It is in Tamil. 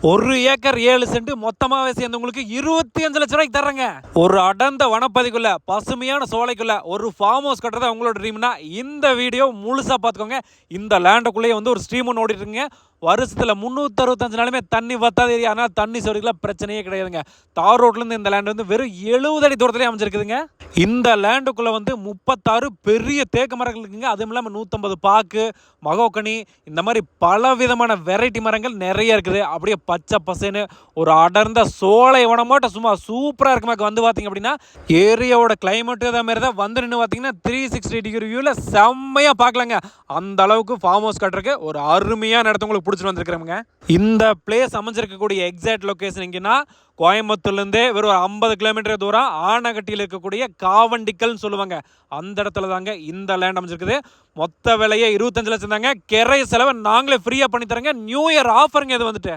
1 ஏக்கர் 7 சென்ட் மொத்தமாவே சேர்ந்து உங்களுக்கு 25 லட்சம் ரூபாய்க்கு தர்றேங்க. ஒரு அடர்ந்த வனப்பதிக்குள்ள பசுமையான சோலைக்குள்ள ஒரு ஃபார்ம் ஹவுஸ் கட்டுறதா உங்களோட ட்ரீம்னா இந்த வீடியோ முழுசா பார்த்துக்கோங்க. இந்த லேண்டுக்குள்ளேயே வந்து ஒரு ஸ்ட்ரீம் ஒன்று ஓடிட்டு இருக்குங்க. வருஷத்தில் 365 நாளுமே தண்ணி வத்தாத ஏரியா. ஆனால் தண்ணி சோரிக்கெல்லாம் பிரச்சனையே கிடையாதுங்க. தார் ரோட்லேருந்து இந்த லேண்டு வந்து வெறும் 70 அடி தூரத்துலேயே அமைஞ்சிருக்குதுங்க. இந்த லேண்டுக்குள்ளே வந்து 36 பெரிய தேக்கு மரங்கள் இருக்குங்க. அதுவும் இல்லாமல் 150 பாக்கு, மகோக்கனி, இந்த மாதிரி பல விதமான வெரைட்டி மரங்கள் நிறைய இருக்குது. அப்படியே பச்சை பசேன்னு ஒரு அடர்ந்த சோலை வனமாட்ட சும்மா சூப்பராக இருக்குமாக்கு. வந்து பார்த்தீங்க அப்படின்னா ஏரியாவோட கிளைமேட்டு அதே மாதிரி தான் வந்து நின்று பார்த்தீங்கன்னா 360 டிகிரி வியூவில் செம்மையாக பார்க்கலாங்க. அந்த அளவுக்கு ஃபார்ம் ஹவுஸ் கட்டுறதுக்கு ஒரு அருமையான இடத்த உங்களுக்கு பிடிச்சிட்டு வந்துருக்கிறோங்க. இந்த பிளேஸ் அமைஞ்சிருக்கக்கூடிய எக்ஸாக்ட் லொக்கேஷன் எங்கன்னா கோயம்புத்தூர்லேருந்தே வெறும் 50 கிலோமீட்டர் தூரம் ஆனகட்டியில் இருக்கக்கூடிய காவண்டிக்கல்னு சொல்லுவாங்க. அந்த இடத்துல தாங்க இந்த லேண்ட் அமைஞ்சிருக்குது. மொத்த விலையே 25 லட்சம் தாங்க. கிரை செலவை நாங்களே ஃப்ரீயாக பண்ணி தரேங்க. நியூ இயர் ஆஃபருங்க இது வந்துட்டு.